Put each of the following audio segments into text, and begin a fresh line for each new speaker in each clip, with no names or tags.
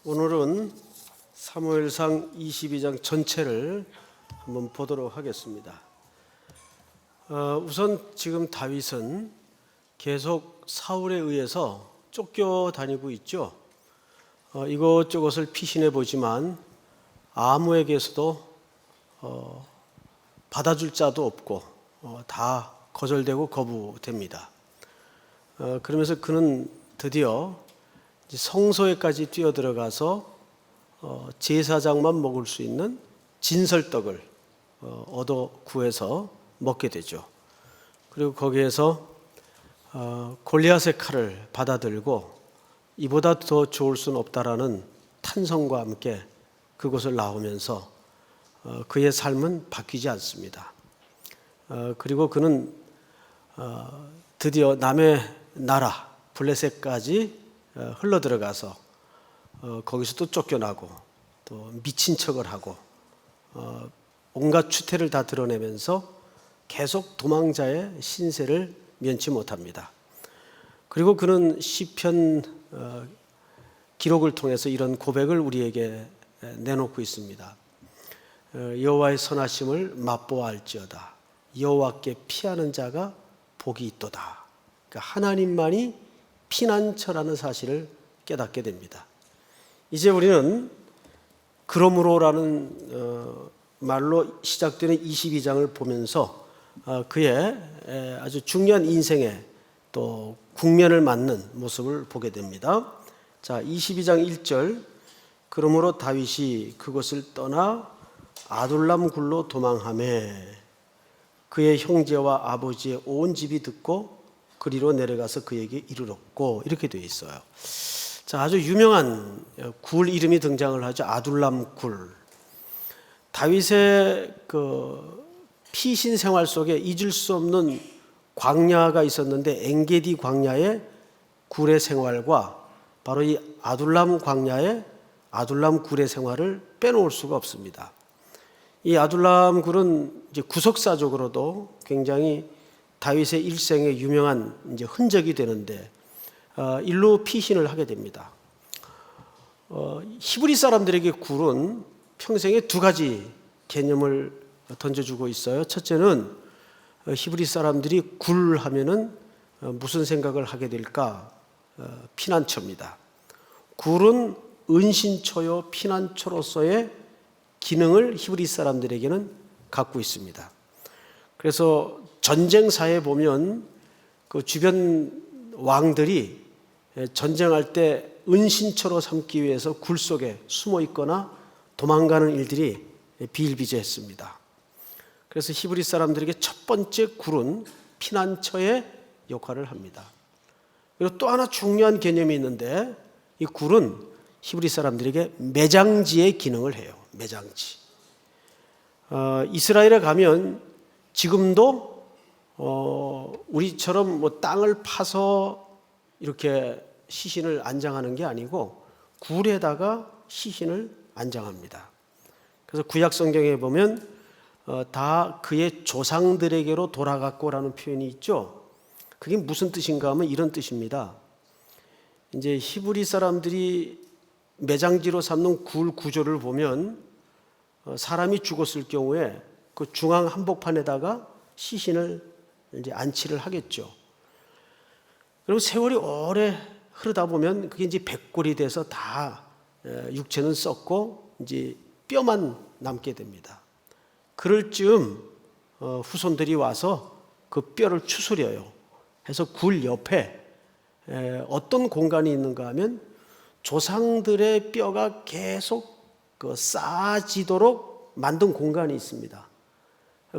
오늘은 사무엘상 22장 전체를 한번 보도록 하겠습니다. 우선 지금 다윗은 계속 사울에 의해서 쫓겨다니고 있죠. 이것저것을 피신해 보지만 아무에게서도 받아줄 자도 없고 다 거절되고 거부됩니다. 그러면서 그는 드디어 성소에까지 뛰어들어가서 제사장만 먹을 수 있는 진설떡을 얻어 구해서 먹게 되죠. 그리고 거기에서 골리앗의 칼을 받아들고 이보다 더 좋을 수는 없다라는 탄성과 함께 그곳을 나오면서 그의 삶은 바뀌지 않습니다. 그리고 그는 드디어 남의 나라 블레셋까지 흘러들어가서 거기서 또 쫓겨나고 또 미친 척을 하고 온갖 추태를 다 드러내면서 계속 도망자의 신세를 면치 못합니다. 그리고 그는 시편 기록을 통해서 이런 고백을 우리에게 내놓고 있습니다. 여호와의 선하심을 맛보아할지어다. 여호와께 피하는 자가 복이 있도다. 그러니까 하나님만이 피난처라는 사실을 깨닫게 됩니다. 이제 우리는 그러므로라는 말로 시작되는 22장을 보면서 그의 아주 중요한 인생의 또 국면을 맞는 모습을 보게 됩니다. 자, 22장 1절. 그러므로 다윗이 그곳을 떠나 아둘람 굴로 도망하매 그의 형제와 아버지의 온 집이 듣고 그리로 내려가서 그에게 이르렀고, 이렇게 되어 있어요. 자, 아주 유명한 굴 이름이 등장을 하죠. 아둘람 굴. 다윗의 그 피신 생활 속에 잊을 수 없는 광야가 있었는데 엔게디 광야의 굴의 생활과 바로 이 아둘람 광야의 아둘람 굴의 생활을 빼놓을 수가 없습니다. 이 아둘람 굴은 이제 구속사적으로도 굉장히 다윗의 일생의 유명한 이제 흔적이 되는데 일로 피신을 하게 됩니다. 히브리 사람들에게 굴은 평생에 두 가지 개념을 던져주고 있어요. 첫째는 히브리 사람들이 굴 하면은 무슨 생각을 하게 될까? 피난처입니다. 굴은 은신처요 피난처로서의 기능을 히브리 사람들에게는 갖고 있습니다. 그래서 전쟁사에 보면 그 주변 왕들이 전쟁할 때 은신처로 삼기 위해서 굴 속에 숨어 있거나 도망가는 일들이 비일비재했습니다. 그래서 히브리 사람들에게 첫 번째 굴은 피난처의 역할을 합니다. 그리고 또 하나 중요한 개념이 있는데 이 굴은 히브리 사람들에게 매장지의 기능을 해요. 매장지. 이스라엘에 가면 지금도 우리처럼 뭐 땅을 파서 이렇게 시신을 안장하는 게 아니고 굴에다가 시신을 안장합니다. 그래서 구약 성경에 보면 다 그의 조상들에게로 돌아갔고라는 표현이 있죠. 그게 무슨 뜻인가 하면 이런 뜻입니다. 이제 히브리 사람들이 매장지로 삼는 굴 구조를 보면 사람이 죽었을 경우에 그 중앙 한복판에다가 시신을 이제 안치를 하겠죠. 그리고 세월이 오래 흐르다 보면 그게 이제 백골이 돼서 다 육체는 썩고 이제 뼈만 남게 됩니다. 그럴 즈음 후손들이 와서 그 뼈를 추스려요. 해서 굴 옆에 어떤 공간이 있는가 하면 조상들의 뼈가 계속 쌓아지도록 만든 공간이 있습니다.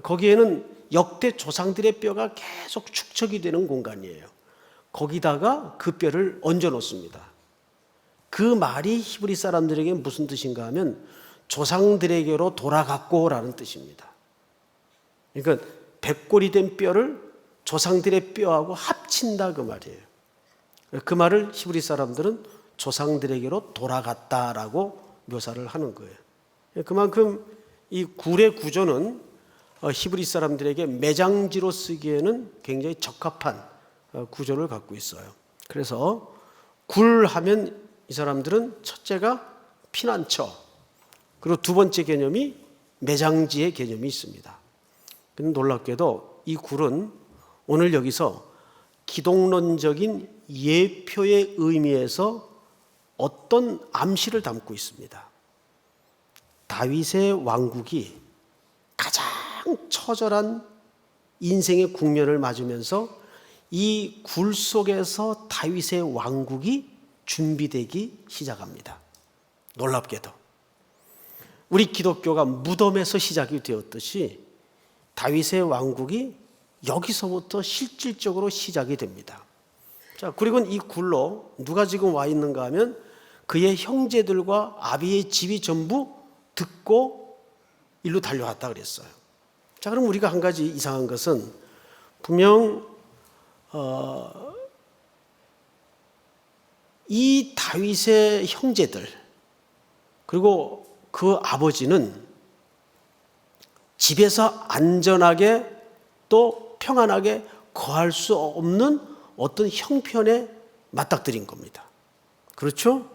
거기에는 역대 조상들의 뼈가 계속 축적이 되는 공간이에요. 거기다가 그 뼈를 얹어 놓습니다. 그 말이 히브리 사람들에게 무슨 뜻인가 하면 조상들에게로 돌아갔고라는 뜻입니다. 그러니까 백골이 된 뼈를 조상들의 뼈하고 합친다 그 말이에요. 그 말을 히브리 사람들은 조상들에게로 돌아갔다라고 묘사를 하는 거예요. 그만큼 이 굴의 구조는 히브리 사람들에게 매장지로 쓰기에는 굉장히 적합한 구조를 갖고 있어요. 그래서 굴 하면 이 사람들은 첫째가 피난처, 그리고 두 번째 개념이 매장지의 개념이 있습니다. 근데 놀랍게도 이 굴은 오늘 여기서 기독론적인 예표의 의미에서 어떤 암시를 담고 있습니다. 다윗의 왕국이 가장 처절한 인생의 국면을 맞으면서 이 굴 속에서 다윗의 왕국이 준비되기 시작합니다. 놀랍게도 우리 기독교가 무덤에서 시작이 되었듯이 다윗의 왕국이 여기서부터 실질적으로 시작이 됩니다. 자, 그리고 이 굴로 누가 지금 와 있는가 하면 그의 형제들과 아비의 집이 전부 듣고 일로 달려왔다 그랬어요. 자, 그럼 우리가 한 가지 이상한 것은 분명 이 다윗의 형제들 그리고 그 아버지는 집에서 안전하게 또 평안하게 거할 수 없는 어떤 형편에 맞닥뜨린 겁니다. 그렇죠?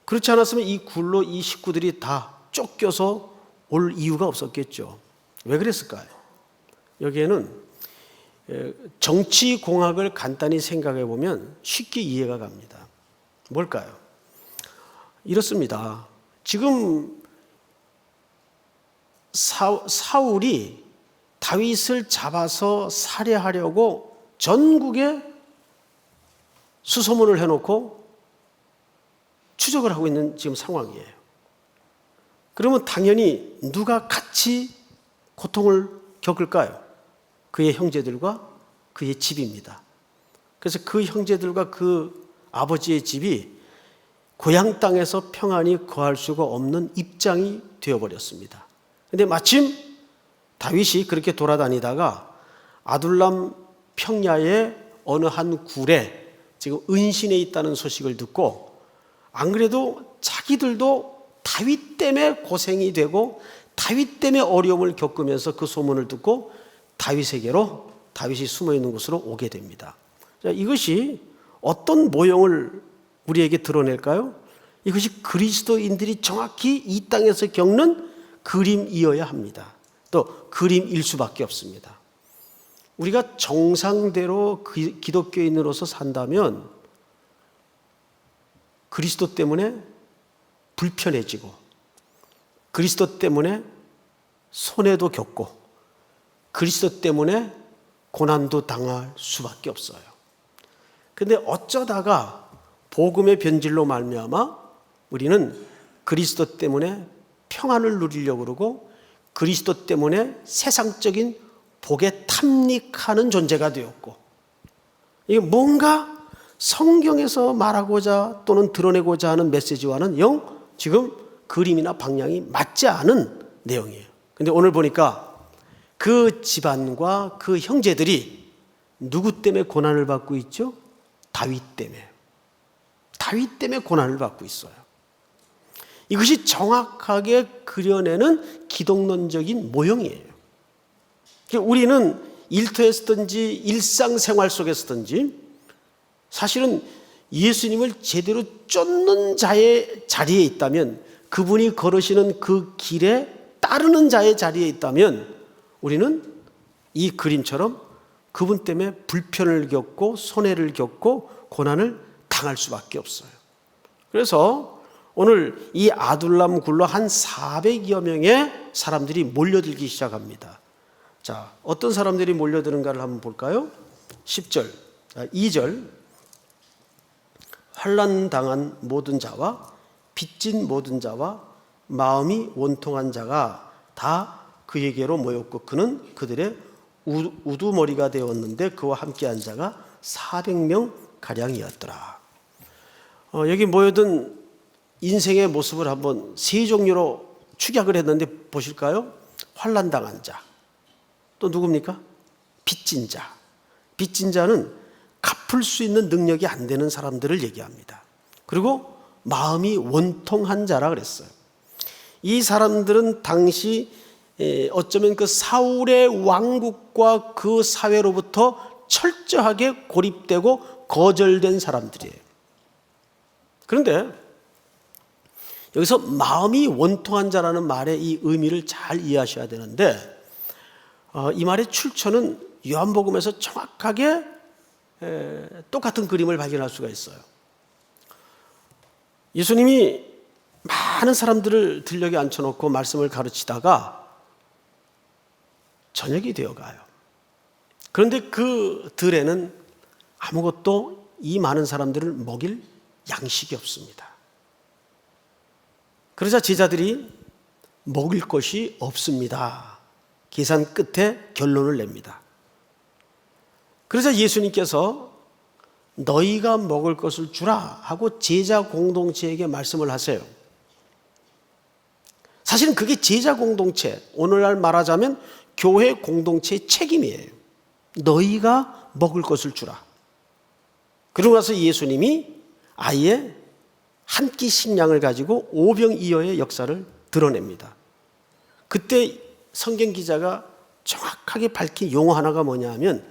그렇지 않았으면 이 굴로 이 식구들이 다 쫓겨서 올 이유가 없었겠죠. 왜 그랬을까요? 여기에는 정치공학을 간단히 생각해 보면 쉽게 이해가 갑니다. 뭘까요? 이렇습니다. 지금 사울이 다윗을 잡아서 살해하려고 전국에 수소문을 해놓고 추적을 하고 있는 지금 상황이에요. 그러면 당연히 누가 같이 고통을 겪을까요? 그의 형제들과 그의 집입니다. 그래서 그 형제들과 그 아버지의 집이 고향 땅에서 평안히 거할 수가 없는 입장이 되어버렸습니다. 그런데 마침 다윗이 그렇게 돌아다니다가 아둘람 평야의 어느 한 굴에 지금 은신해 있다는 소식을 듣고, 안 그래도 자기들도 다윗 때문에 고생이 되고 다윗 때문에 어려움을 겪으면서 그 소문을 듣고 다윗에게로, 다윗이 숨어 있는 곳으로 오게 됩니다. 자, 이것이 어떤 모형을 우리에게 드러낼까요? 이것이 그리스도인들이 정확히 이 땅에서 겪는 그림이어야 합니다. 또 그림일 수밖에 없습니다. 우리가 정상대로 기독교인으로서 산다면 그리스도 때문에 불편해지고 그리스도 때문에 손해도 겪고 그리스도 때문에 고난도 당할 수밖에 없어요. 그런데 어쩌다가 복음의 변질로 말미암아 우리는 그리스도 때문에 평안을 누리려고 그러고 그리스도 때문에 세상적인 복에 탐닉하는 존재가 되었고, 이게 뭔가 성경에서 말하고자 또는 드러내고자 하는 메시지와는 영 지금 그림이나 방향이 맞지 않은 내용이에요. 그런데 오늘 보니까 그 집안과 그 형제들이 누구 때문에 고난을 받고 있죠? 다윗 때문에. 다윗 때문에 고난을 받고 있어요. 이것이 정확하게 그려내는 기독론적인 모형이에요. 우리는 일터에서든지 일상생활 속에서든지 사실은 예수님을 제대로 쫓는 자의 자리에 있다면, 그분이 걸으시는 그 길에 따르는 자의 자리에 있다면 우리는 이 그림처럼 그분 때문에 불편을 겪고 손해를 겪고 고난을 당할 수밖에 없어요. 그래서 오늘 이 아둘람 굴로 한 400여 명의 사람들이 몰려들기 시작합니다. 자, 어떤 사람들이 몰려드는가를 한번 볼까요? 10절, 2절. 환난당한 모든 자와 빚진 모든 자와 마음이 원통한 자가 다 그에게로 모였고 그는 그들의 우두머리가 되었는데 그와 함께한 자가 400명 가량이었더라. 여기 모여든 인생의 모습을 한번 세 종류로 축약을 했는데 보실까요? 환난당한 자, 또 누굽니까? 빚진 자. 빚진 자는 갚을 수 있는 능력이 안 되는 사람들을 얘기합니다. 그리고 마음이 원통한 자라 그랬어요. 이 사람들은 당시 어쩌면 그 사울의 왕국과 그 사회로부터 철저하게 고립되고 거절된 사람들이에요. 그런데 여기서 마음이 원통한 자라는 말의 이 의미를 잘 이해하셔야 되는데, 이 말의 출처는 요한복음에서 정확하게 똑같은 그림을 발견할 수가 있어요. 예수님이 많은 사람들을 들녘에 앉혀놓고 말씀을 가르치다가 저녁이 되어가요. 그런데 그 들에는 아무것도 이 많은 사람들을 먹일 양식이 없습니다. 그러자 제자들이 먹을 것이 없습니다. 계산 끝에 결론을 냅니다. 그러자 예수님께서 너희가 먹을 것을 주라 하고 제자 공동체에게 말씀을 하세요. 사실은 그게 제자 공동체, 오늘날 말하자면 교회 공동체의 책임이에요. 너희가 먹을 것을 주라. 그러고 나서 예수님이 아예 한 끼 식량을 가지고 오병이어의 역사를 드러냅니다. 그때 성경 기자가 정확하게 밝힌 용어 하나가 뭐냐 하면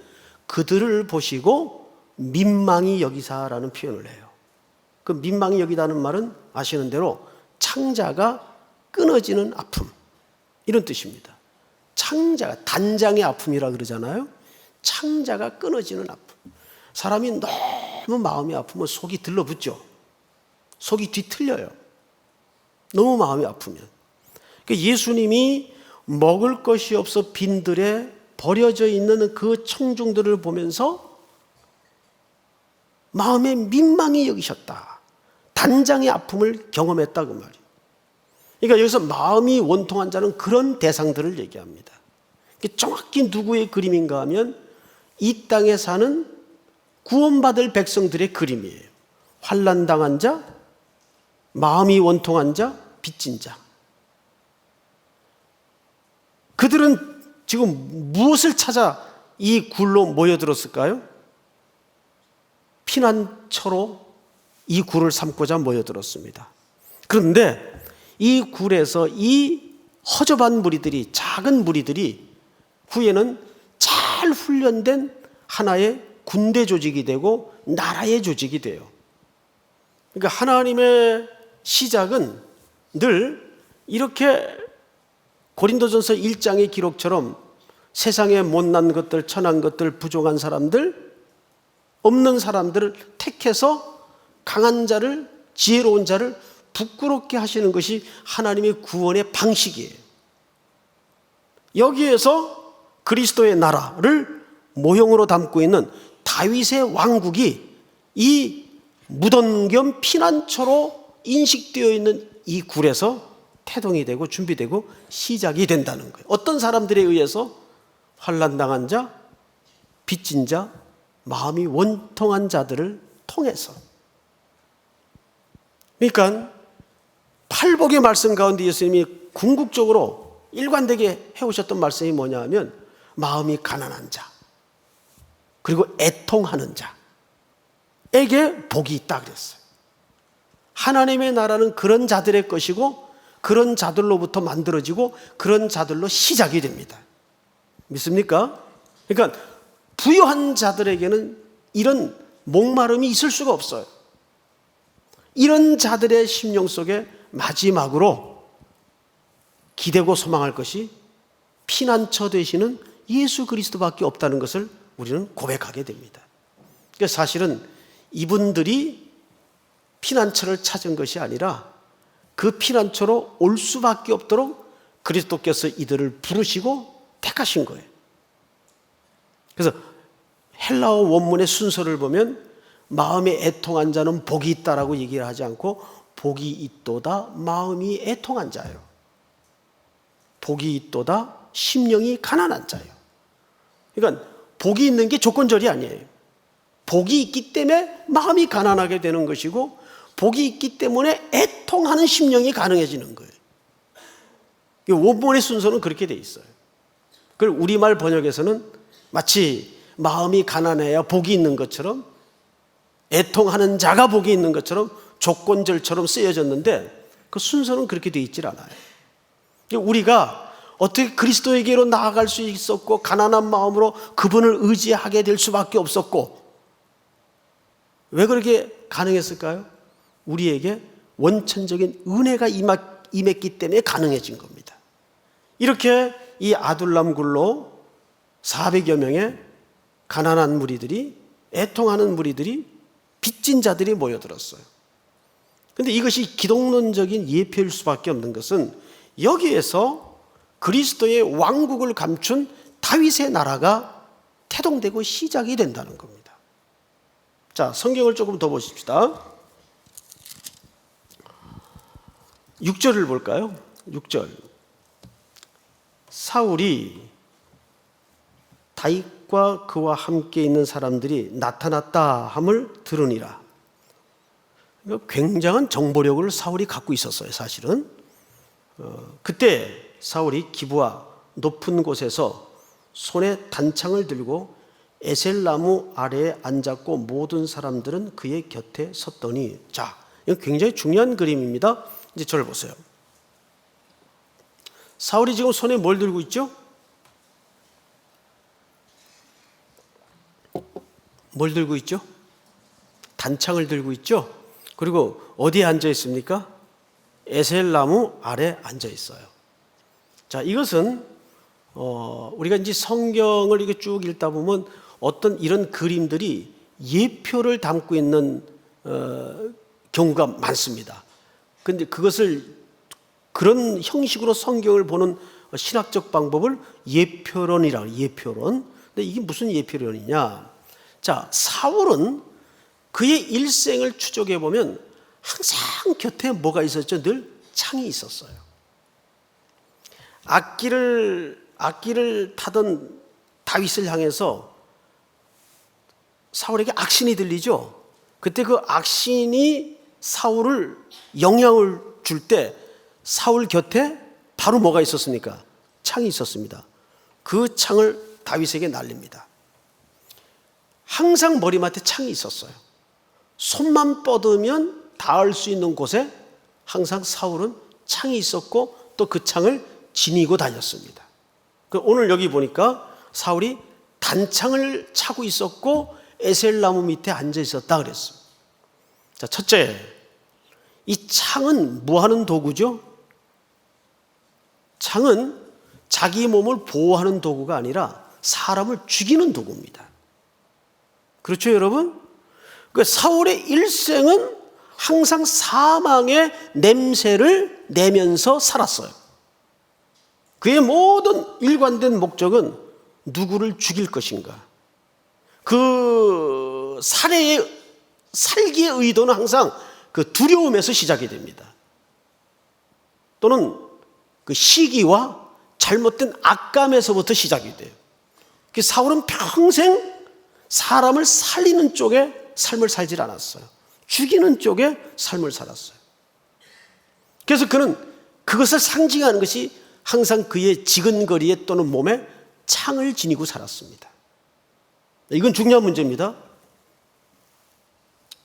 그들을 보시고 민망히 여기사라는 표현을 해요. 그 민망히 여기다는 말은 아시는 대로 창자가 끊어지는 아픔, 이런 뜻입니다. 창자가, 단장의 아픔이라 그러잖아요. 창자가 끊어지는 아픔. 사람이 너무 마음이 아프면 속이 들러붙죠. 속이 뒤틀려요. 너무 마음이 아프면. 그러니까 예수님이 먹을 것이 없어 빈들에 버려져 있는 그 청중들을 보면서 마음에 민망히 여기셨다. 단장의 아픔을 경험했다, 그 말이에요. 그러니까 여기서 마음이 원통한 자는 그런 대상들을 얘기합니다. 정확히 누구의 그림인가 하면 이 땅에 사는 구원받을 백성들의 그림이에요. 환난당한 자, 마음이 원통한 자, 빚진 자. 그들은 지금 무엇을 찾아 이 굴로 모여들었을까요? 피난처로 이 굴을 삼고자 모여들었습니다. 그런데 이 굴에서 이 허접한 무리들이, 작은 무리들이 후에는 잘 훈련된 하나의 군대 조직이 되고 나라의 조직이 돼요. 그러니까 하나님의 시작은 늘 이렇게 고린도전서 1장의 기록처럼 세상에 못난 것들, 천한 것들, 부족한 사람들, 없는 사람들을 택해서 강한 자를, 지혜로운 자를 부끄럽게 하시는 것이 하나님의 구원의 방식이에요. 여기에서 그리스도의 나라를 모형으로 담고 있는 다윗의 왕국이 이 무덤 겸 피난처로 인식되어 있는 이 굴에서 태동이 되고 준비되고 시작이 된다는 거예요. 어떤 사람들에 의해서? 환난당한 자, 빚진 자, 마음이 원통한 자들을 통해서. 그러니까 팔복의 말씀 가운데 예수님이 궁극적으로 일관되게 해오셨던 말씀이 뭐냐 하면 마음이 가난한 자, 그리고 애통하는 자에게 복이 있다 그랬어요. 하나님의 나라는 그런 자들의 것이고 그런 자들로부터 만들어지고 그런 자들로 시작이 됩니다. 믿습니까? 그러니까 부유한 자들에게는 이런 목마름이 있을 수가 없어요. 이런 자들의 심령 속에 마지막으로 기대고 소망할 것이 피난처 되시는 예수 그리스도밖에 없다는 것을 우리는 고백하게 됩니다. 그러니까 사실은 이분들이 피난처를 찾은 것이 아니라 그 피난처로 올 수밖에 없도록 그리스도께서 이들을 부르시고 택하신 거예요. 그래서 헬라어 원문의 순서를 보면 마음이 애통한 자는 복이 있다라고 얘기를 하지 않고 복이 있도다 마음이 애통한 자요. 복이 있도다 심령이 가난한 자요. 그러니까 복이 있는 게 조건절이 아니에요. 복이 있기 때문에 마음이 가난하게 되는 것이고 복이 있기 때문에 애통하는 심령이 가능해지는 거예요. 원문의 순서는 그렇게 돼 있어요. 그걸 우리말 번역에서는 마치 마음이 가난해야 복이 있는 것처럼 애통하는 자가 복이 있는 것처럼 조건절처럼 쓰여졌는데 그 순서는 그렇게 돼 있질 않아요. 우리가 어떻게 그리스도에게로 나아갈 수 있었고 가난한 마음으로 그분을 의지하게 될 수밖에 없었고 왜 그렇게 가능했을까요? 우리에게 원천적인 은혜가 임했기 때문에 가능해진 겁니다. 이렇게 이 아둘람 굴로 400여 명의 가난한 무리들이, 애통하는 무리들이, 빚진 자들이 모여들었어요. 그런데 이것이 기독론적인 예표일 수밖에 없는 것은 여기에서 그리스도의 왕국을 감춘 다윗의 나라가 태동되고 시작이 된다는 겁니다. 자, 성경을 조금 더 보십시다. 6절을 볼까요? 6절. 사울이 다윗과 그와 함께 있는 사람들이 나타났다 함을 들으니라. 굉장한 정보력을 사울이 갖고 있었어요, 사실은. 그때 사울이 기브아 높은 곳에서 손에 단창을 들고 에셀나무 아래에 앉았고 모든 사람들은 그의 곁에 섰더니, 자, 이건 굉장히 중요한 그림입니다. 이제 저를 보세요. 사울이 지금 손에 뭘 들고 있죠? 뭘 들고 있죠? 단창을 들고 있죠? 그리고 어디에 앉아 있습니까? 에셀나무 아래 앉아 있어요. 자, 이것은 우리가 이제 성경을 이렇게 쭉 읽다 보면 어떤 이런 그림들이 예표를 담고 있는 경우가 많습니다. 그런데 그것을 그런 형식으로 성경을 보는 신학적 방법을 예표론이라고 해요. 예표론. 근데 이게 무슨 예표론이냐? 자, 사울은 그의 일생을 추적해 보면 항상 곁에 뭐가 있었죠? 늘 창이 있었어요. 악기를 타던 다윗을 향해서 사울에게 악신이 들리죠. 그때 그 악신이 사울을 영향을 줄 때 사울 곁에 바로 뭐가 있었습니까? 창이 있었습니다. 그 창을 다윗에게 날립니다. 항상 머리맡에 창이 있었어요. 손만 뻗으면 닿을 수 있는 곳에 항상 사울은 창이 있었고 또 그 창을 지니고 다녔습니다. 오늘 여기 보니까 사울이 단창을 차고 있었고 에셀나무 밑에 앉아 있었다 그랬어요. 자, 첫째, 이 창은 뭐 하는 도구죠? 창은 자기 몸을 보호하는 도구가 아니라 사람을 죽이는 도구입니다. 그렇죠, 여러분? 사울의 일생은 항상 사망의 냄새를 내면서 살았어요. 그의 모든 일관된 목적은 누구를 죽일 것인가. 그 살기의 의도는 항상 그 두려움에서 시작이 됩니다. 또는 그 시기와 잘못된 악감에서부터 시작이 돼요. 사울은 평생 사람을 살리는 쪽에 삶을 살질 않았어요. 죽이는 쪽에 삶을 살았어요. 그래서 그는 그것을 상징하는 것이 항상 그의 지근거리에 또는 몸에 창을 지니고 살았습니다. 이건 중요한 문제입니다.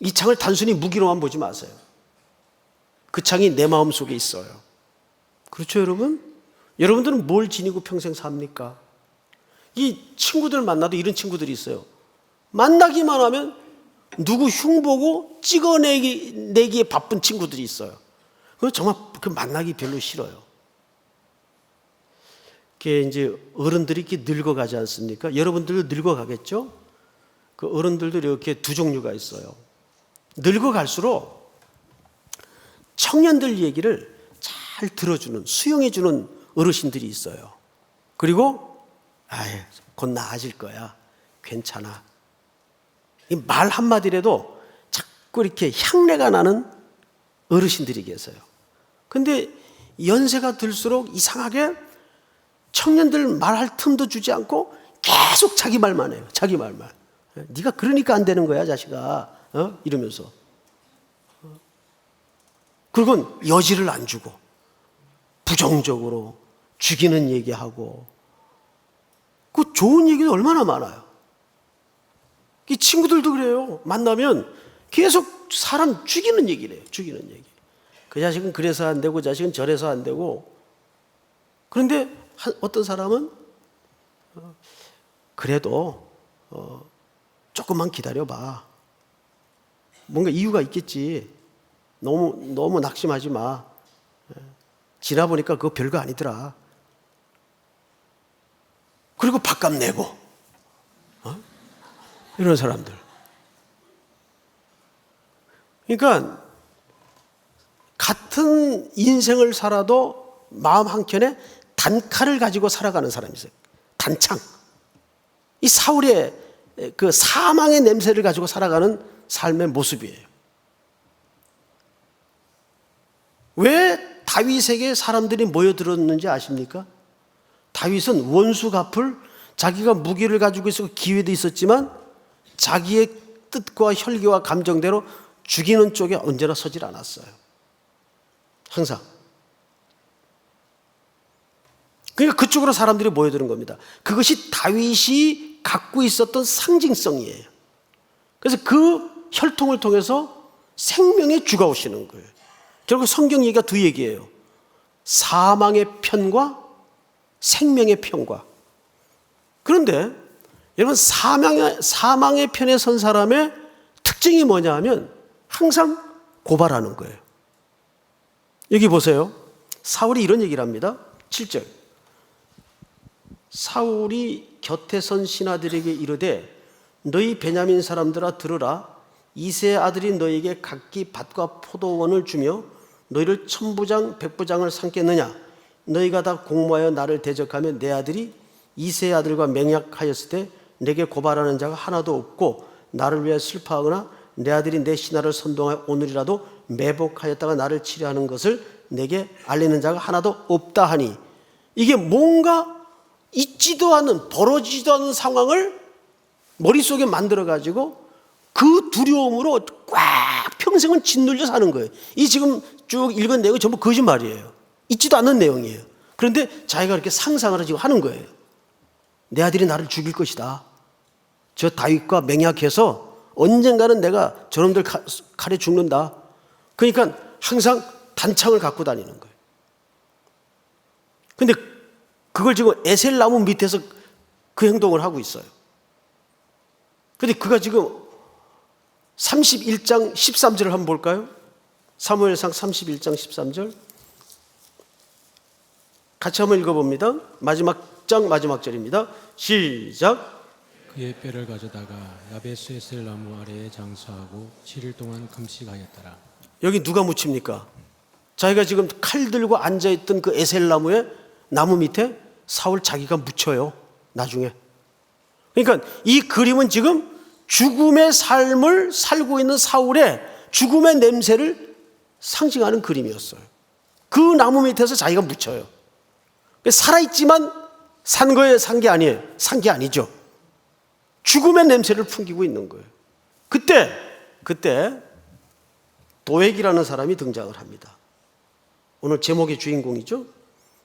이 창을 단순히 무기로만 보지 마세요. 그 창이 내 마음 속에 있어요. 그렇죠, 여러분? 여러분들은 뭘 지니고 평생 삽니까? 이 친구들 만나도 이런 친구들이 있어요. 만나기만 하면 누구 흉보고 찍어내기에 바쁜 친구들이 있어요. 그거 정말 그 만나기 별로 싫어요. 그게 이제 어른들이 이렇게 늙어가지 않습니까? 여러분들도 늙어가겠죠? 그 어른들도 이렇게 두 종류가 있어요. 늙어갈수록 청년들 얘기를 잘 들어주는, 수용해주는 어르신들이 있어요. 그리고 곧 나아질 거야. 괜찮아. 이 말 한마디라도 자꾸 이렇게 향내가 나는 어르신들이 계세요. 근데 연세가 들수록 이상하게 청년들 말할 틈도 주지 않고 계속 자기 말만 해요. 자기 말만. 네가 그러니까 안 되는 거야, 자식아. 이러면서. 그리고 여지를 안 주고 부정적으로 죽이는 얘기하고, 그 좋은 얘기도 얼마나 많아요. 이 친구들도 그래요. 만나면 계속 사람 죽이는 얘기를 해요. 죽이는 얘기. 그 자식은 그래서 안 되고, 자식은 저래서 안 되고. 그런데 어떤 사람은 그래도 조금만 기다려봐. 뭔가 이유가 있겠지. 너무 낙심하지 마. 지나보니까 그거 별거 아니더라. 그리고 밥값 내고. 이런 사람들. 그러니까 같은 인생을 살아도 마음 한켠에 단칼을 가지고 살아가는 사람이 있어요. 단창. 이 사울의 그 사망의 냄새를 가지고 살아가는 삶의 모습이에요. 왜 다윗에게 사람들이 모여들었는지 아십니까? 다윗은 원수 갚을 자기가 무기를 가지고 있었고 기회도 있었지만 자기의 뜻과 혈기와 감정대로 죽이는 쪽에 언제나 서질 않았어요. 항상. 그러니까 그쪽으로 사람들이 모여드는 겁니다. 그것이 다윗이 갖고 있었던 상징성이에요. 그래서 그 혈통을 통해서 생명의 주가 오시는 거예요. 결국 성경 얘기가 두 얘기예요. 사망의 편과 생명의 편과. 그런데 여러분 사망의 편에 선 사람의 특징이 뭐냐 하면 항상 고발하는 거예요. 여기 보세요. 사울이 이런 얘기를 합니다. 7절. 사울이 곁에 선 신하들에게 이르되 너희 베냐민 사람들아 들으라. 이새의 아들이 너희에게 각기 밭과 포도원을 주며 너희를 천부장 백부장을 삼겠느냐. 너희가 다 공모하여 나를 대적하며 내 아들이 이새의 아들과 맹약하였을 때 내게 고발하는 자가 하나도 없고 나를 위해 슬퍼하거나 내 아들이 내 신하를 선동하여 오늘이라도 매복하였다가 나를 치려하는 것을 내게 알리는 자가 하나도 없다 하니, 이게 뭔가 있지도 않은, 벌어지지도 않은 상황을 머릿속에 만들어가지고 그 두려움으로 꽉 평생을 짓눌려 사는 거예요. 이 지금 쭉 읽은 내용이 전부 거짓말이에요. 있지도 않는 내용이에요. 그런데 자기가 그렇게 상상을 지금 하는 거예요. 내 아들이 나를 죽일 것이다. 저 다윗과 맹약해서 언젠가는 내가 저놈들 칼에 죽는다. 그러니까 항상 단창을 갖고 다니는 거예요. 근데 그걸 지금 에셀나무 밑에서 그 행동을 하고 있어요. 근데 그가 지금 31장 13절을 한번 볼까요? 사무엘상 31장 13절 같이 한번 읽어봅니다. 마지막 장 마지막 절입니다. 시작.
그의 뼈를 가져다가 야베스 에셀 나무 아래에 장사하고 7일 동안 금식하였더라.
여기 누가 묻힙니까? 자기가 지금 칼 들고 앉아있던 그 에셀 나무에 나무 밑에 사울 자기가 묻혀요. 나중에. 그러니까 이 그림은 지금 죽음의 삶을 살고 있는 사울의 죽음의 냄새를 상징하는 그림이었어요. 그 나무 밑에서 자기가 묻혀요. 살아있지만 산 거예요? 산 게 아니에요? 산 게 아니죠. 죽음의 냄새를 풍기고 있는 거예요. 그때 도액이라는 사람이 등장을 합니다. 오늘 제목의 주인공이죠.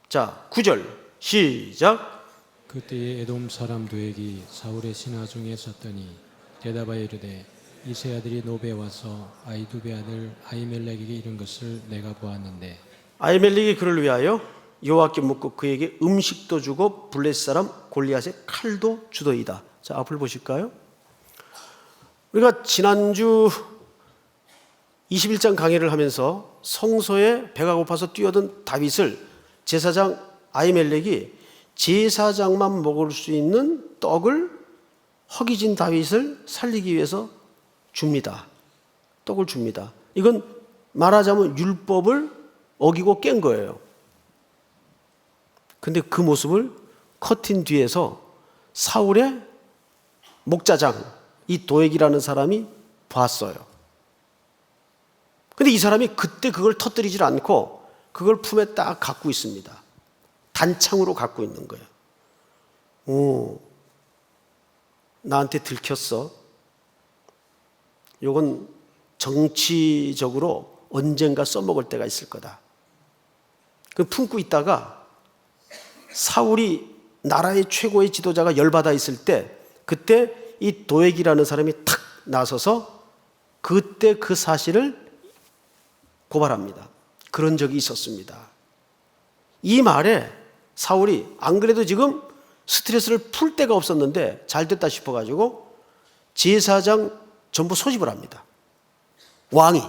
자, 9절 시작.
그때에 에돔 사람 도액이 사울의 신하 중에 섰더니 대답하여 이르되 이새 아들이 노베에 와서 아이두베 아들 아히멜렉에게 이른 것을 내가 보았는데.
아히멜렉이 그를 위하여 여호와께 묻고 그에게 음식도 주고 블레셋 사람 골리앗의 칼도 주더이다. 자, 앞을 보실까요? 우리가 지난주 21장 강의를 하면서 성소에 배가 고파서 뛰어든 다윗을 제사장 아히멜렉이 제사장만 먹을 수 있는 떡을 허기진 다윗을 살리기 위해서 줍니다. 떡을 줍니다. 이건 말하자면 율법을 어기고 깬 거예요. 근데 그 모습을 커튼 뒤에서 사울의 목자장, 이 도액이라는 사람이 봤어요. 근데 이 사람이 그때 그걸 터뜨리질 않고 그걸 품에 딱 갖고 있습니다. 단창으로 갖고 있는 거예요. 오, 나한테 들켰어. 이건 정치적으로 언젠가 써먹을 때가 있을 거다. 그 품고 있다가 사울이 나라의 최고의 지도자가 열받아 있을 때 그때 이 도액이라는 사람이 탁 나서서 그때 그 사실을 고발합니다. 그런 적이 있었습니다. 이 말에 사울이 안 그래도 지금 스트레스를 풀 데가 없었는데 잘 됐다 싶어가지고 제사장 전부 소집을 합니다. 왕이.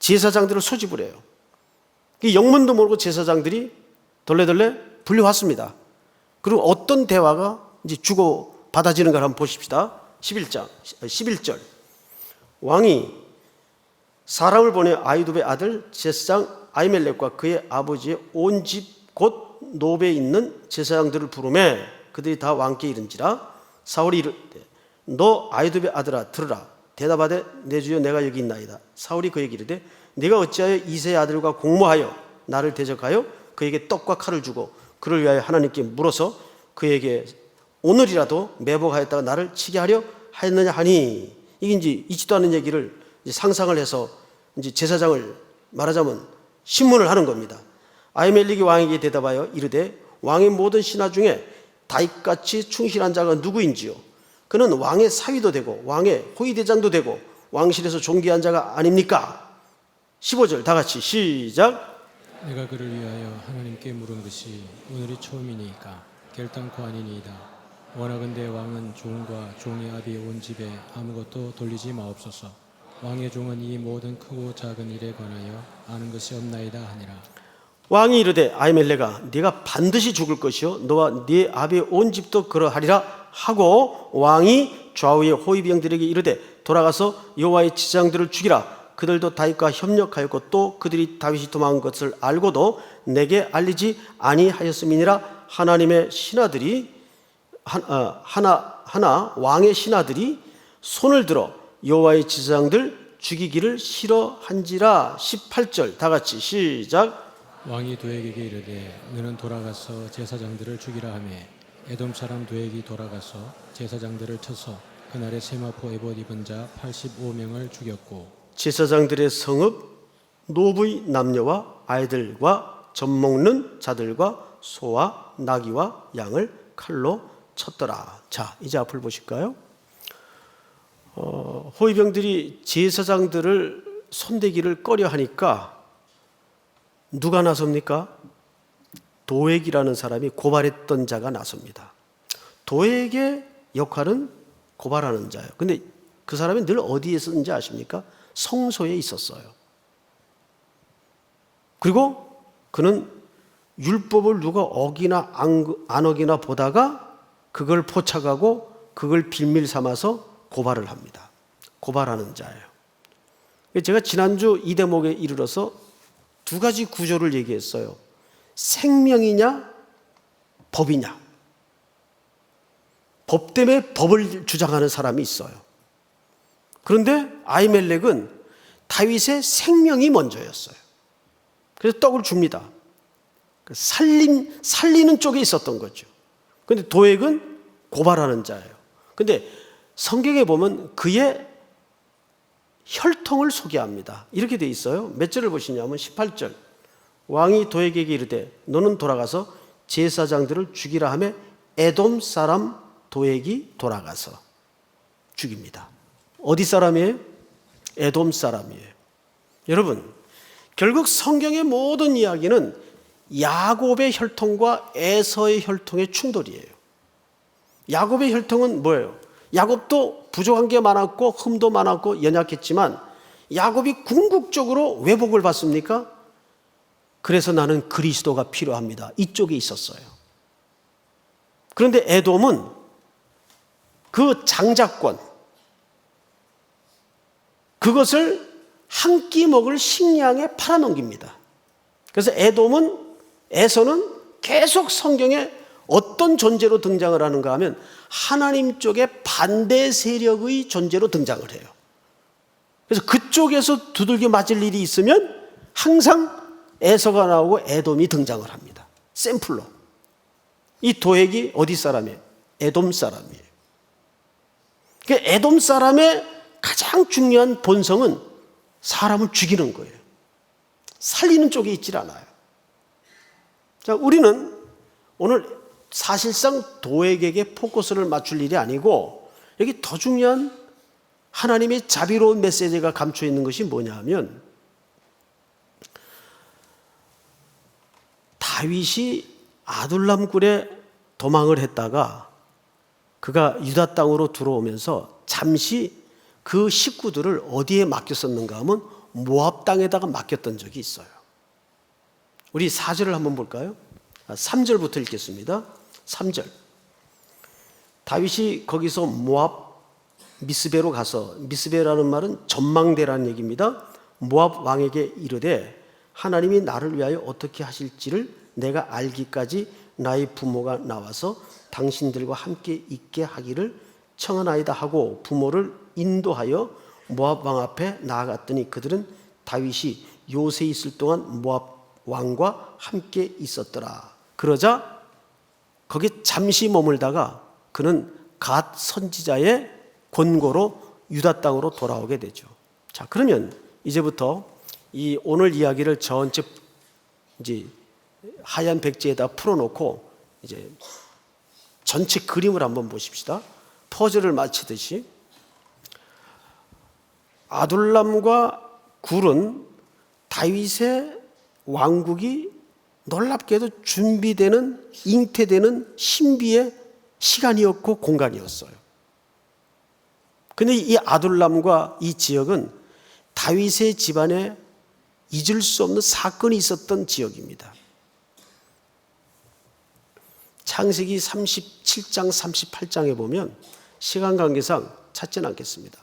제사장들을 소집을 해요. 영문도 모르고 제사장들이 돌레돌레 불려왔습니다. 그리고 어떤 대화가 이제 주고 받아지는 걸 한번 보십시다. 11절. 왕이 사람을 보내 아이두베 아들 제사장 아히멜렉과 그의 아버지의 온 집 곧 노베에 있는 제사장들을 부르매 그들이 다 왕께 이른지라. 사울이 이르되 너 아히두베 아들아 들으라. 대답하되 내 주여 내가 여기 있나이다. 사울이 그에게 이르되 네가 어찌하여 이새의 아들과 공모하여 나를 대적하여 그에게 떡과 칼을 주고 그를 위하여 하나님께 물어서 그에게 오늘이라도 매복하였다가 나를 치게 하려 하였느냐 하니. 이게 이제 있지도 않은 얘기를 이제 상상을 해서 이제 제사장을 말하자면 신문을 하는 겁니다. 아히멜렉이 왕에게 대답하여 이르되 왕의 모든 신하 중에 다윗같이 충실한 자가 누구인지요? 그는 왕의 사위도 되고 왕의 호위대장도 되고 왕실에서 존귀한 자가 아닙니까? 15절 다 같이 시작.
내가 그를 위하여 하나님께 물은 것이 오늘이 처음이니까 결단코 아니니이다. 원하건대 왕은 종과 종의 아비 온 집에 아무것도 돌리지 마옵소서. 왕의 종은 이 모든 크고 작은 일에 관하여 아는 것이 없나이다 하니라.
왕이 이르되 아히멜렉아 네가 반드시 죽을 것이요 너와 네 아비의 온 집도 그러하리라 하고 왕이 좌우의 호위병들에게 이르되 돌아가서 여호와의 제사장들을 죽이라. 그들도 다윗과 협력하였고 또 그들이 다윗이 도망한 것을 알고도 내게 알리지 아니하였음이니라. 하나님의 신하들이 하나 왕의 신하들이 손을 들어 여호와의 제사장들 죽이기를 싫어한지라. 18절 다 같이 시작.
왕이 도액에게 이르되 너는 돌아가서 제사장들을 죽이라 하며 에돔 사람 도액이 돌아가서 제사장들을 쳐서 그날에 세마포 에봇 입은 자 85명을 죽였고
제사장들의 성읍 노부의 남녀와 아이들과 젖 먹는 자들과 소와 나귀와 양을 칼로 쳤더라. 자, 이제 앞을 보실까요? 호위병들이 제사장들을 손대기를 꺼려하니까 누가 나섭니까? 도액이라는 사람이 고발했던 자가 나섭니다. 도액의 역할은 고발하는 자예요. 근데 그 사람이 늘 어디에 있었는지 아십니까? 성소에 있었어요. 그리고 그는 율법을 누가 어기나 안 어기나 보다가 그걸 포착하고 그걸 빌밀 삼아서 고발을 합니다. 고발하는 자예요. 제가 지난주 이 대목에 이르러서 두 가지 구조를 얘기했어요. 생명이냐 법이냐. 법 때문에 법을 주장하는 사람이 있어요. 그런데 아히멜렉은 다윗의 생명이 먼저였어요. 그래서 떡을 줍니다. 살리는 쪽에 있었던 거죠. 그런데 도액은 고발하는 자예요. 그런데 성경에 보면 그의 혈통을 소개합니다. 이렇게 돼 있어요. 몇 절을 보시냐면 18절. 왕이 도액에게 이르되 너는 돌아가서 제사장들을 죽이라 하며 에돔 사람 도액이 돌아가서 죽입니다. 어디 사람이에요? 에돔 사람이에요. 여러분, 결국 성경의 모든 이야기는 야곱의 혈통과 에서의 혈통의 충돌이에요. 야곱의 혈통은 뭐예요? 야곱도 부족한 게 많았고 흠도 많았고 연약했지만 야곱이 궁극적으로 왜 복을 받습니까? 그래서 나는 그리스도가 필요합니다. 이쪽에 있었어요. 그런데 에돔은 그 장자권, 그것을 한 끼 먹을 식량에 팔아넘깁니다. 그래서 에서는 계속 성경에 어떤 존재로 등장을 하는가 하면 하나님 쪽의 반대 세력의 존재로 등장을 해요. 그래서 그쪽에서 두들겨 맞을 일이 있으면 항상 에서가 나오고 에돔이 등장을 합니다. 샘플로. 이 도액이 어디 사람이에요? 에돔 사람이에요. 그러니까 에돔 사람의 가장 중요한 본성은 사람을 죽이는 거예요. 살리는 쪽에 있질 않아요. 자, 우리는 오늘 사실상 도액에게 포커스를 맞출 일이 아니고 여기 더 중요한 하나님의 자비로운 메시지가 감춰 있는 것이 뭐냐 하면 다윗이 아둘람 굴에 도망을 했다가 그가 유다 땅으로 들어오면서 잠시 그 식구들을 어디에 맡겼었는가 하면 모압 땅에다가 맡겼던 적이 있어요. 우리 4절을 한번 볼까요? 3절부터 읽겠습니다. 3절. 다윗이 거기서 모압 미스베로 가서, 미스베라는 말은 전망대라는 얘기입니다. 모압 왕에게 이르되 하나님이 나를 위하여 어떻게 하실지를 내가 알기까지 나의 부모가 나와서 당신들과 함께 있게 하기를 청하나이다 하고 부모를 인도하여 모압 왕 앞에 나아갔더니 그들은 다윗이 요새에 있을 동안 모압 왕과 함께 있었더라. 그러자 거기 잠시 머물다가 그는 갓 선지자의 권고로 유다 땅으로 돌아오게 되죠. 자, 그러면 이제부터 이 오늘 이야기를 전체 이제 하얀 백지에다 풀어놓고 이제 전체 그림을 한번 보십시다. 퍼즐을 맞히듯이 아둘람과 굴은 다윗의 왕국이 놀랍게도 준비되는, 잉태되는 신비의 시간이었고 공간이었어요. 그런데 이 아둘람과 이 지역은 다윗의 집안에 잊을 수 없는 사건이 있었던 지역입니다. 창세기 37장 38장에 보면 시간 관계상 찾지는 않겠습니다.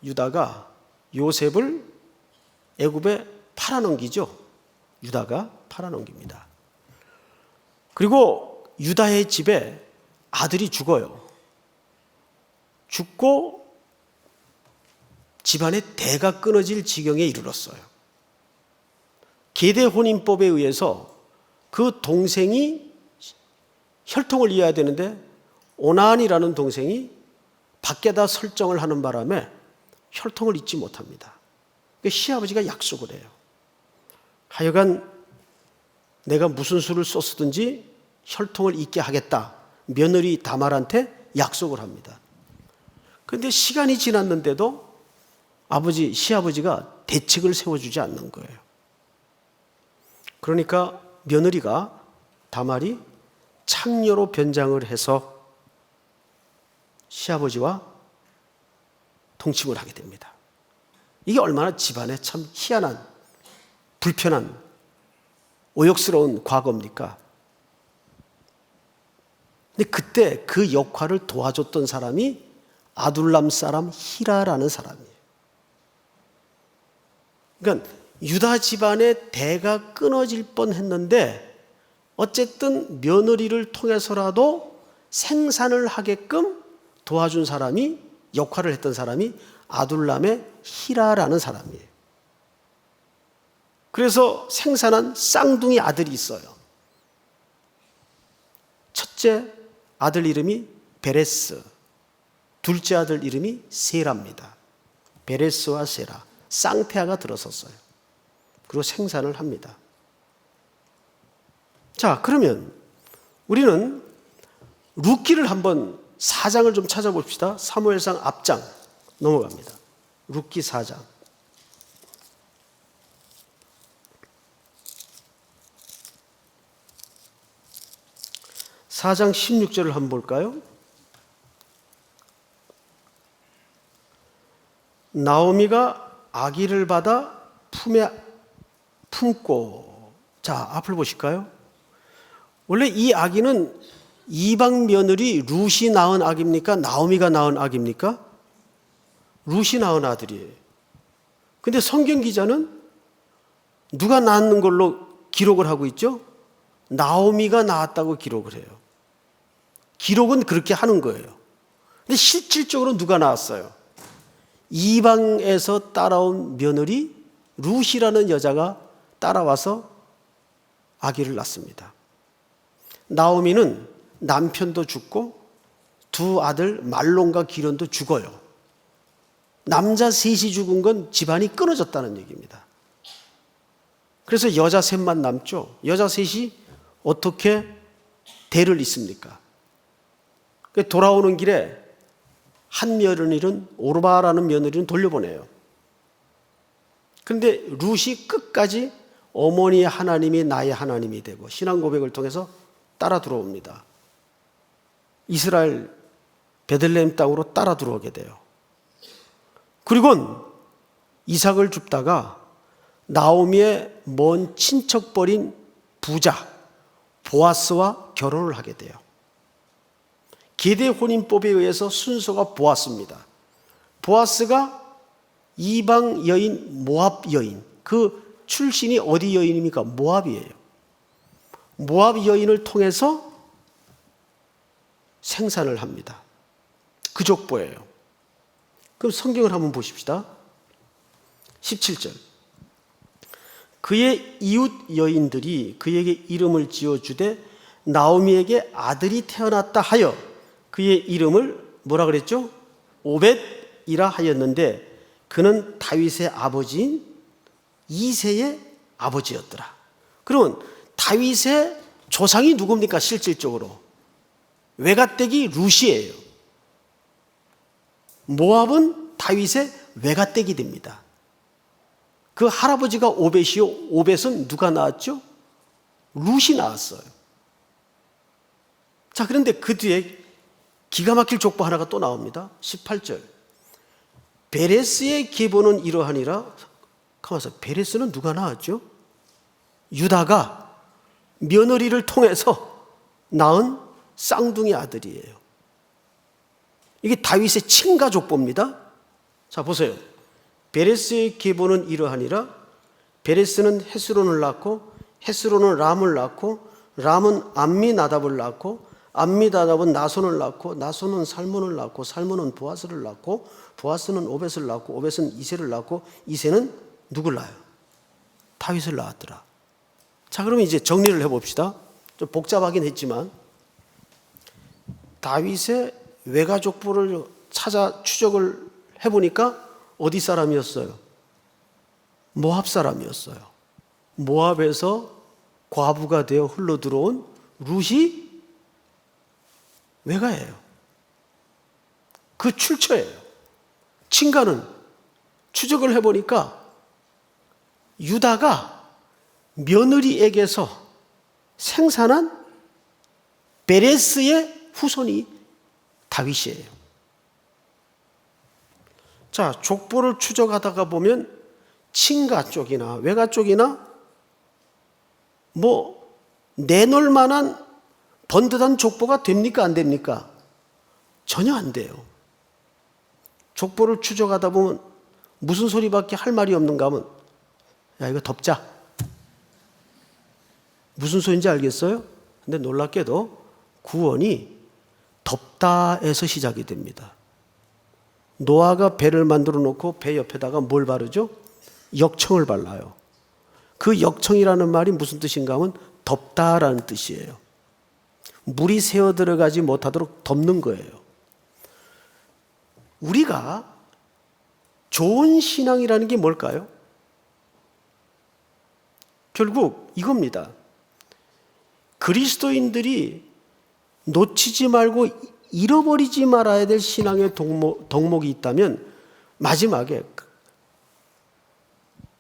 유다가 요셉을 애굽에 팔아넘기죠. 유다가 팔아넘깁니다. 그리고 유다의 집에 아들이 죽어요. 죽고 집안의 대가 끊어질 지경에 이르렀어요. 계대혼인법에 의해서 그 동생이 혈통을 이어야 되는데 오난이라는 동생이 밖에다 설정을 하는 바람에 혈통을 잊지 못합니다. 시아버지가 약속을 해요. 하여간 내가 무슨 수를 썼든지 혈통을 잊게 하겠다. 며느리 다말한테 약속을 합니다. 그런데 시간이 지났는데도 시아버지가 대책을 세워주지 않는 거예요. 그러니까 며느리가 다말이 창녀로 변장을 해서 시아버지와 동침을 하게 됩니다. 이게 얼마나 집안에 참 희한한, 불편한, 오욕스러운 과거입니까? 근데 그때 그 역할을 도와줬던 사람이 아둘람 사람 히라라는 사람이에요. 그러니까 유다 집안의 대가 끊어질 뻔했는데 어쨌든 며느리를 통해서라도 생산을 하게끔 도와준 사람이, 역할을 했던 사람이 아둘람의 히라라는 사람이에요. 그래서 생산한 쌍둥이 아들이 있어요. 첫째 아들 이름이 베레스, 둘째 아들 이름이 세라입니다. 베레스와 세라, 쌍태아가 들어섰어요. 그리고 생산을 합니다. 자, 그러면 우리는 룻기를 한번 4장을 좀 찾아봅시다. 사무엘상 앞장 넘어갑니다. 룻기 4장. 4장 16절을 한번 볼까요? 나오미가 아기를 받아 품에 품고, 자, 앞을 보실까요? 원래 이 아기는 이방 며느리 룻이 낳은 아기입니까? 나오미가 낳은 아기입니까? 룻이 낳은 아들이에요. 근데 성경 기자는 누가 낳는 걸로 기록을 하고 있죠? 나오미가 낳았다고 기록을 해요. 기록은 그렇게 하는 거예요. 근데 실질적으로 누가 낳았어요? 이방에서 따라온 며느리 룻이라는 여자가 따라와서 아기를 낳습니다. 나오미는 남편도 죽고 두 아들 말론과 기련도 죽어요. 남자 셋이 죽은 건 집안이 끊어졌다는 얘기입니다. 그래서 여자 셋만 남죠. 여자 셋이 어떻게 대를 잇습니까? 돌아오는 길에 한 며느리는, 오르바라는 며느리는 돌려보내요. 그런데 룻이 끝까지 어머니의 하나님이 나의 하나님이 되고 신앙 고백을 통해서 따라 들어옵니다. 이스라엘 베들레헴 땅으로 따라 들어오게 돼요. 그리고 이삭을 줍다가 나오미의 먼 친척벌인 부자 보아스와 결혼을 하게 돼요. 계대 혼인법에 의해서 순서가 보아스입니다. 보아스가 이방 여인 모압 여인, 그 출신이 어디 여인입니까? 모압이에요. 모압 여인을 통해서 생산을 합니다. 그 족보예요. 그럼 성경을 한번 보십시다. 17절. 그의 이웃 여인들이 그에게 이름을 지어주되 나오미에게 아들이 태어났다 하여 그의 이름을 뭐라 그랬죠? 오벳이라 하였는데 그는 다윗의 아버지인 이새의 아버지였더라. 그러면 다윗의 조상이 누굽니까? 실질적으로 외가댁이 룻이에요. 모압은 다윗의 외가댁이 됩니다. 그 할아버지가 오벳이요, 오벳은 누가 낳았죠? 룻이 낳았어요. 자, 그런데 그 뒤에 기가 막힐 족보 하나가 또 나옵니다. 18절. 베레스의 계보는 이러하니라. 가만있어. 베레스는 누가 낳았죠? 유다가 며느리를 통해서 낳은 쌍둥이 아들이에요. 이게 다윗의 친가 족보입니다. 자, 보세요. 베레스의 계보는 이러하니라. 베레스는 헤스론을 낳고 헤스론은 람을 낳고 람은 암미나답을 낳고 암미나답은 나손을 낳고 나손은 살몬을 낳고 살몬은 보아스를 낳고 보아스는 오벳을 낳고 오벳은 이새를 낳고 이새는 누굴 낳아요? 다윗을 낳았더라. 자, 그러면 이제 정리를 해봅시다. 좀 복잡하긴 했지만 다윗의 외가족부를 찾아 추적을 해보니까 어디 사람이었어요? 모압 사람이었어요. 모압에서 과부가 되어 흘러 들어온 룻이 외가예요. 그 출처예요. 친가는 추적을 해보니까 유다가 며느리에게서 생산한 베레스의 후손이 다윗이에요. 자, 족보를 추적하다가 보면 친가 쪽이나 외가 쪽이나 뭐 내놓을 만한 번듯한 족보가 됩니까? 안 됩니까? 전혀 안 돼요. 족보를 추적하다 보면 무슨 소리밖에 할 말이 없는가 하면 야, 이거 덮자. 무슨 소리인지 알겠어요? 근데 놀랍게도 구원이 덮다에서 시작이 됩니다. 노아가 배를 만들어 놓고 배 옆에다가 뭘 바르죠? 역청을 발라요. 그 역청이라는 말이 무슨 뜻인가 하면 덮다라는 뜻이에요. 물이 새어 들어가지 못하도록 덮는 거예요. 우리가 좋은 신앙이라는 게 뭘까요? 결국 이겁니다. 그리스도인들이 놓치지 말고 잃어버리지 말아야 될 신앙의 덕목이 있다면 마지막에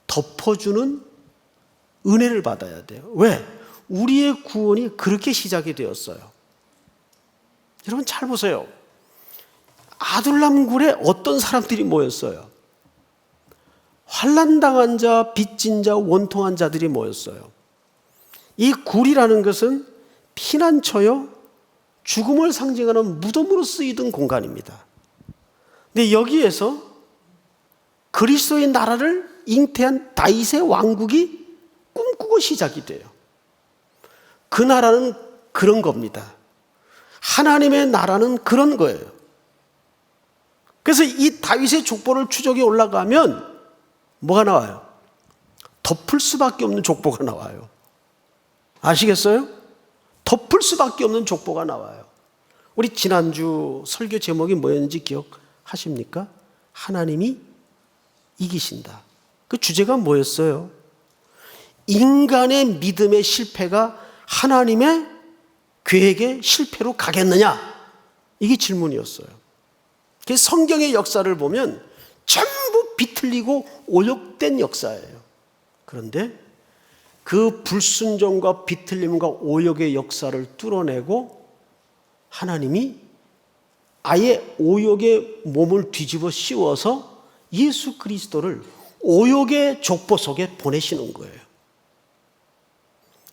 덮어주는 은혜를 받아야 돼요. 왜? 우리의 구원이 그렇게 시작이 되었어요. 여러분 잘 보세요. 아둘람 굴에 어떤 사람들이 모였어요? 환난당한 자, 빚진 자, 원통한 자들이 모였어요. 이 굴이라는 것은 피난처요, 죽음을 상징하는 무덤으로 쓰이던 공간입니다. 근데 여기에서 그리스도의 나라를 잉태한 다윗의 왕국이 꿈꾸고 시작이 돼요. 그 나라는 그런 겁니다. 하나님의 나라는 그런 거예요. 그래서 이 다윗의 족보를 추적해 올라가면 뭐가 나와요? 덮을 수밖에 없는 족보가 나와요. 아시겠어요? 덮을 수밖에 없는 족보가 나와요. 우리 지난주 설교 제목이 뭐였는지 기억하십니까? 하나님이 이기신다. 그 주제가 뭐였어요? 인간의 믿음의 실패가 하나님의 계획의 실패로 가겠느냐? 이게 질문이었어요. 그래서 성경의 역사를 보면 전부 비틀리고 오역된 역사예요. 그런데 그 불순종과 비틀림과 오역의 역사를 뚫어내고 하나님이 아예 오역의 몸을 뒤집어 씌워서 예수 그리스도를 오욕의 족보 속에 보내시는 거예요.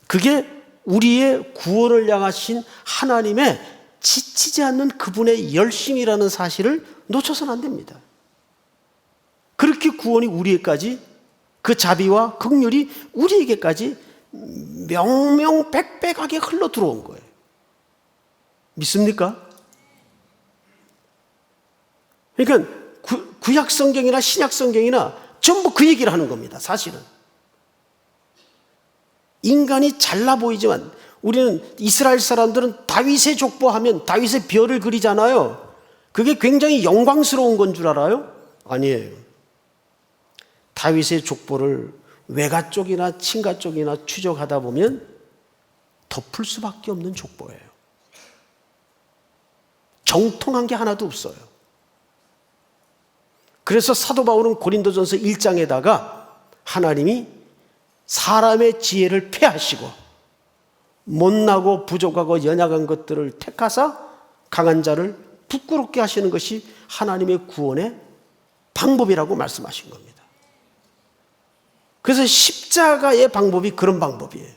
그게 우리의 구원을 향하신 하나님의 지치지 않는 그분의 열심이라는 사실을 놓쳐서는 안 됩니다. 그렇게 구원이 우리에게까지, 그 자비와 긍휼이 우리에게까지 명명백백하게 흘러 들어온 거예요. 믿습니까? 그러니까 구약 성경이나 신약 성경이나 전부 그 얘기를 하는 겁니다. 사실은 인간이 잘나 보이지만, 우리는 이스라엘 사람들은 다윗의 족보하면 다윗의 별을 그리잖아요. 그게 굉장히 영광스러운 건 줄 알아요? 아니에요. 다윗의 족보를 외가 쪽이나 친가 쪽이나 추적하다 보면 덮을 수밖에 없는 족보예요. 정통한 게 하나도 없어요. 그래서 사도 바울은 고린도전서 1장에다가 하나님이 사람의 지혜를 폐하시고 못나고 부족하고 연약한 것들을 택하사 강한 자를 부끄럽게 하시는 것이 하나님의 구원의 방법이라고 말씀하신 겁니다. 그래서 십자가의 방법이 그런 방법이에요.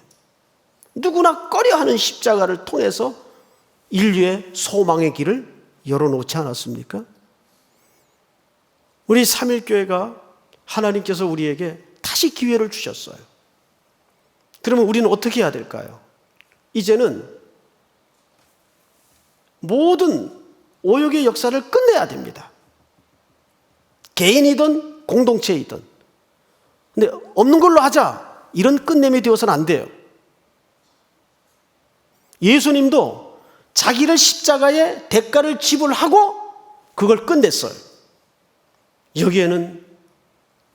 누구나 꺼려하는 십자가를 통해서 인류의 소망의 길을 열어놓지 않았습니까? 우리 삼일교회가 하나님께서 우리에게 다시 기회를 주셨어요. 그러면 우리는 어떻게 해야 될까요? 이제는 모든 오욕의 역사를 끝내야 됩니다. 개인이든 공동체이든. 근데 없는 걸로 하자, 이런 끝냄이 되어서는 안 돼요. 예수님도 자기를 십자가에 대가를 지불하고 그걸 끝냈어요. 여기에는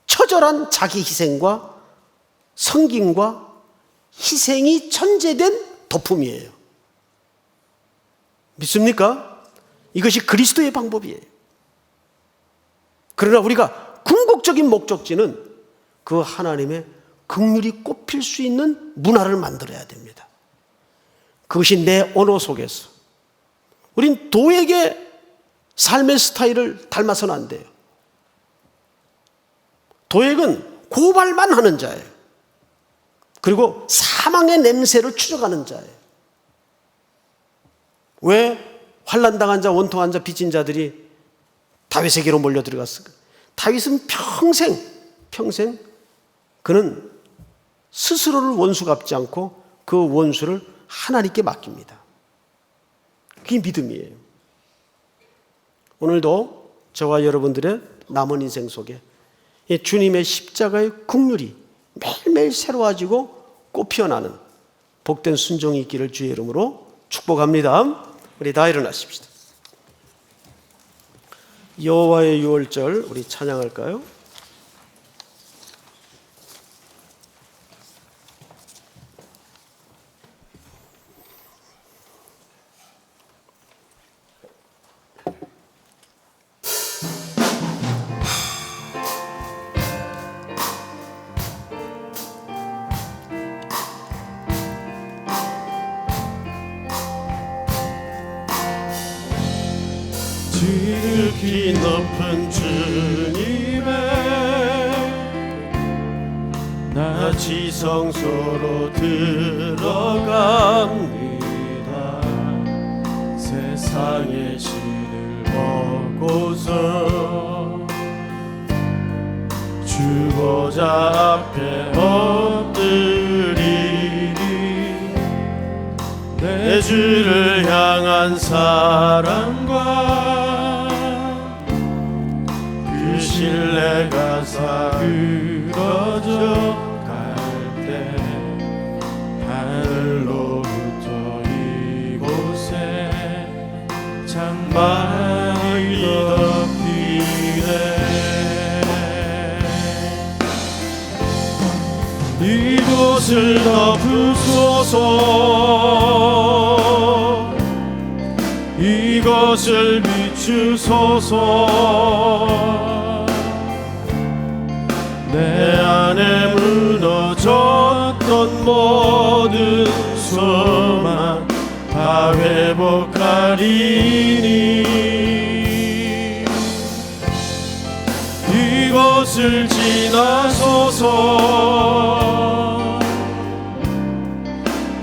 처절한 자기 희생과 섬김과 희생이 천재된 덕품이에요. 믿습니까? 이것이 그리스도의 방법이에요. 그러나 우리가 궁극적인 목적지는 그 하나님의 긍휼이 꼽힐 수 있는 문화를 만들어야 됩니다. 그것이 내 언어 속에서. 우린 도액의 삶의 스타일을 닮아서는 안 돼요. 도액은 고발만 하는 자예요. 그리고 사망의 냄새를 추적하는 자예요. 왜 환난당한 자, 원통한 자, 빚진 자들이 다윗에게로 몰려 들어갔을까? 다윗은 평생 그는 스스로를 원수 갚지 않고 그 원수를 하나님께 맡깁니다. 그게 믿음이에요. 오늘도 저와 여러분들의 남은 인생 속에 주님의 십자가의 긍휼이 매일매일 새로워지고 꽃피어나는 복된 순종이 있기를 주의 이름으로 축복합니다. 우리 다 일어나십시다. 여호와의 유월절 우리 찬양할까요?
지극히 높은 주님의 나 지성소로 들어갑니다. 세상의 신을 벗고서 주 보좌 앞에 엎드리리. 내 주를 향한 사랑과 신뢰가 사그러져 갈 때 하늘로부터 이곳에 장막이 덮이네. 이곳을 덮으소서. 이것을 비추소서. 내 안에 무너졌던 모든 소망 다 회복하리니. 이곳 이곳을 지나소서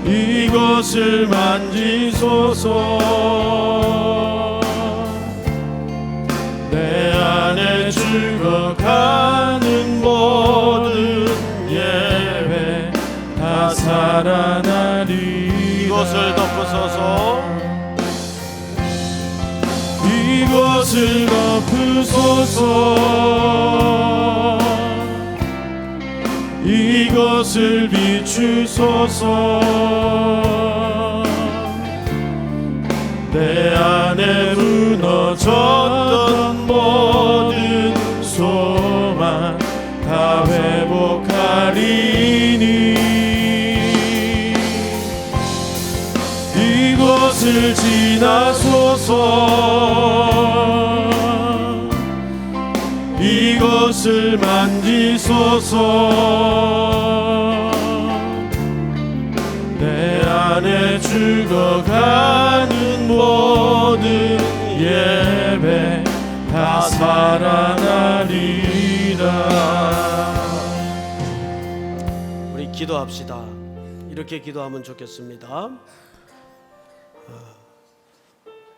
이곳을 만지소서 내 안에 죽어가는 모든 예배 다 살아나리
이곳을 덮으소서
이곳을 덮으소서 이곳을 비추소서 내 안에 무너졌던 모든 소망 다 회복하리니 이곳을 지나소서 이곳을 만지소서 내 안에 죽어가는 모든 예배 다 살아나리라.
우리 기도합시다. 이렇게 기도하면 좋겠습니다.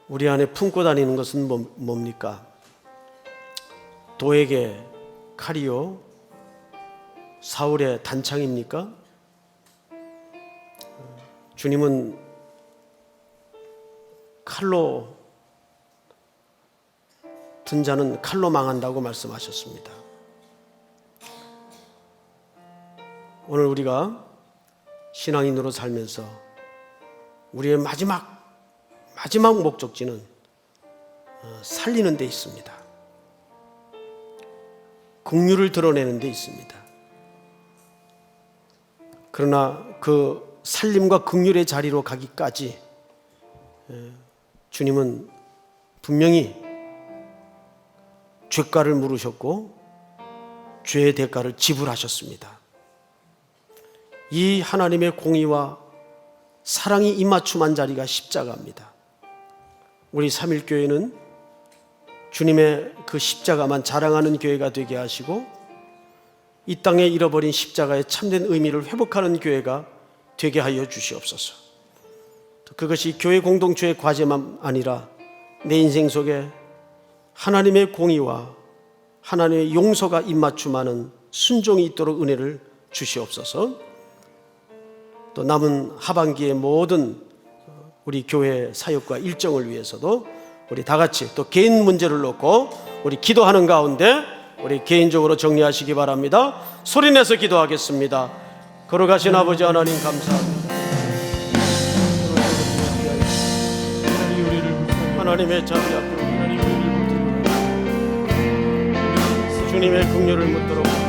우리 안에 품고 다니는 것은 뭡니까? 도에게 칼이요? 사울의 단창입니까? 주님은 칼로 든 자는 칼로 망한다고 말씀하셨습니다. 오늘 우리가 신앙인으로 살면서 우리의 마지막 목적지는 살리는 데 있습니다. 긍휼을 드러내는 데 있습니다. 그러나 그 살림과 긍휼의 자리로 가기까지 주님은 분명히 죄가를 물으셨고 죄의 대가를 지불하셨습니다. 이 하나님의 공의와 사랑이 입맞춤한 자리가 십자가입니다. 우리 삼일교회는 주님의 그 십자가만 자랑하는 교회가 되게 하시고 이 땅에 잃어버린 십자가의 참된 의미를 회복하는 교회가 되게 하여 주시옵소서. 그것이 교회 공동체의 과제만 아니라 내 인생 속에 하나님의 공의와 하나님의 용서가 입맞춤하는 순종이 있도록 은혜를 주시옵소서. 또 남은 하반기의 모든 우리 교회 사역과 일정을 위해서도 우리 다 같이 또 개인 문제를 놓고 우리 기도하는 가운데 우리 개인적으로 정리하시기 바랍니다. 소리내서 기도하겠습니다. 걸어가신 아버지 하나님 감사합니다. 하나님의 자비 앞으로 주님의 긍휼을 묻도록